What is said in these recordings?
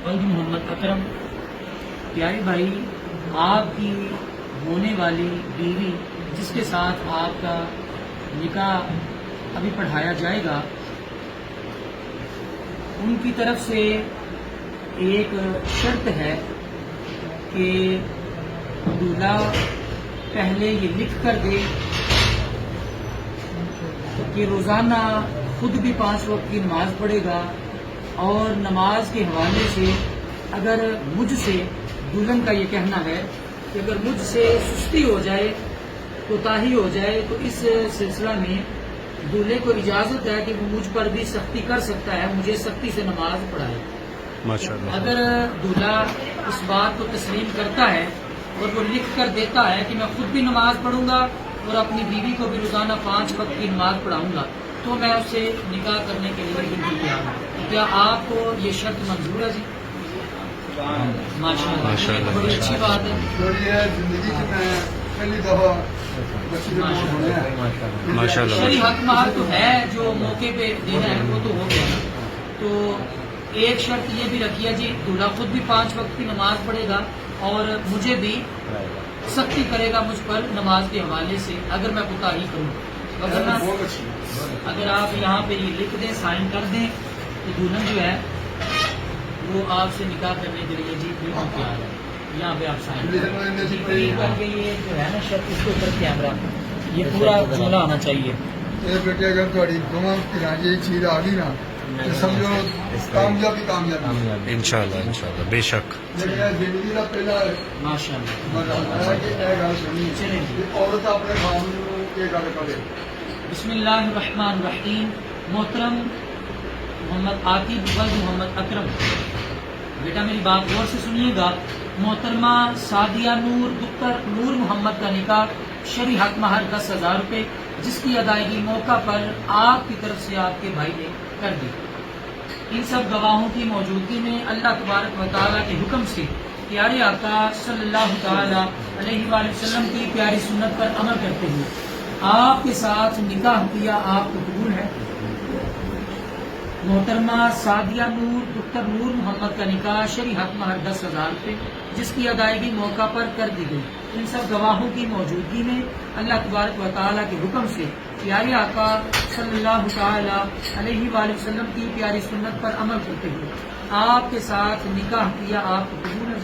ولد محمد اکرم، پیارے بھائی، آپ کی ہونے والی بیوی جس کے ساتھ آپ کا نکاح ابھی پڑھایا جائے گا، ان کی طرف سے ایک شرط ہے کہ دولہا پہلے یہ لکھ کر دے کہ روزانہ خود بھی 5 وقت کی نماز پڑھے گا، اور نماز کے حوالے سے اگر مجھ سے، دلہن کا یہ کہنا ہے کہ اگر مجھ سے سستی ہو جائے، کوتاہی ہو جائے، تو اس سلسلہ میں دولہے کو اجازت ہے کہ وہ مجھ پر بھی سختی کر سکتا ہے، مجھے سختی سے نماز پڑھائے۔ اگر دولہا اس بات کو تسلیم کرتا ہے اور وہ لکھ کر دیتا ہے کہ میں خود بھی نماز پڑھوں گا اور اپنی بیوی کو بھی روزانہ 5 وقت کی نماز پڑھاؤں گا، تو میں اس سے نکاح کرنے کے لیے بالکل تیار ہوں۔ کیا آپ کو یہ شرط منظور ہے؟ جی ماشاء اللہ، بڑی اچھی بات ہے۔ شرعی حق مہر تو ہے، جو موقع پہ دینا ہے وہ تو ہو گیا نا۔ تو ایک شرط یہ بھی رکھی ہے جی، دولہا خود بھی 5 وقت کی نماز پڑھے گا اور مجھے بھی سختی کرے گا مجھ پر نماز کے حوالے سے اگر میں کوتاہی کروں۔ اگر آپ یہاں پہ یہ لکھ دیں، سائن کر دیں، تو دلہن جو ہے وہ آپ سے نکاح کرنے کے لیے جی بالکل تیار ہے۔ یہاں پہ آپ سائن کر کے یہ جو ہے نا شرط، اس کے اوپر کیمرہ یہ پورا جملہ آنا چاہیے۔ بیٹے اگر تھوڑی دونوں یہ چیز آ گئی نا تو سمجھو کامیابی انشاءاللہ بے شک۔ زندگی کا پہلا ماشاء اللہ، چلیں عورت اپنے خاوند کو یہ گل کرے۔ بسم اللہ الرحمن الرحیم۔ محترم محمد عاقب ولد محمد اکرم، بیٹا میری بات غور سے سنیے گا۔ محترمہ سعدیہ نور دختر نور محمد کا نکاح شرعی حق مہر 10,000 روپے، جس کی ادائیگی موقع پر آپ کی طرف سے آپ کے بھائی نے کر دی۔ ان سب گواہوں کی موجودگی میں اللہ تبارک و تعالیٰ کے حکم سے پیارے آقا صلی اللہ تعالی علیہ وآلہ وسلم کی پیاری سنت پر عمل کرتے ہوئے آپ کے ساتھ نکاح کیا، آپ کو قبول ہے؟ محترمہ سعدیہ نور دختر نور محمد کا نکاح شرعی حق مہر 10,000 روپے، جس کی ادائیگی موقع پر کر دی گئی۔ ان سب گواہوں کی موجودگی میں اللہ تبارک و تعالیٰ کے حکم سے پیارے آقا صلی اللہ تعالی علیہ وآلہ وسلم کی پیاری سنت پر عمل کرتے ہوئے آپ کے ساتھ نکاح کیا، آپ کو قبول ہے؟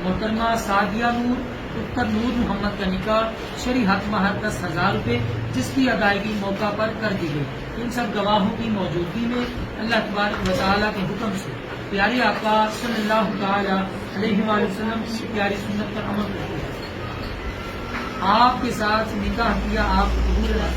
محترمہ سعدیہ نور دختر نور محمد کا نکاح شرعی حق مہر 10,000 روپے، جس کی ادائیگی موقع پر کر دی گئی۔ ان سب گواہوں کی موجودگی میں اللہ تبارک و تعالیٰ کے حکم سے پیارے آقا صلی اللہ تعالی علیہ وآلہ وسلم کی پیاری سنت پر عمل کرتے ہوئے آپ کے ساتھ نکاح کیا، آپ کو قبول ہے؟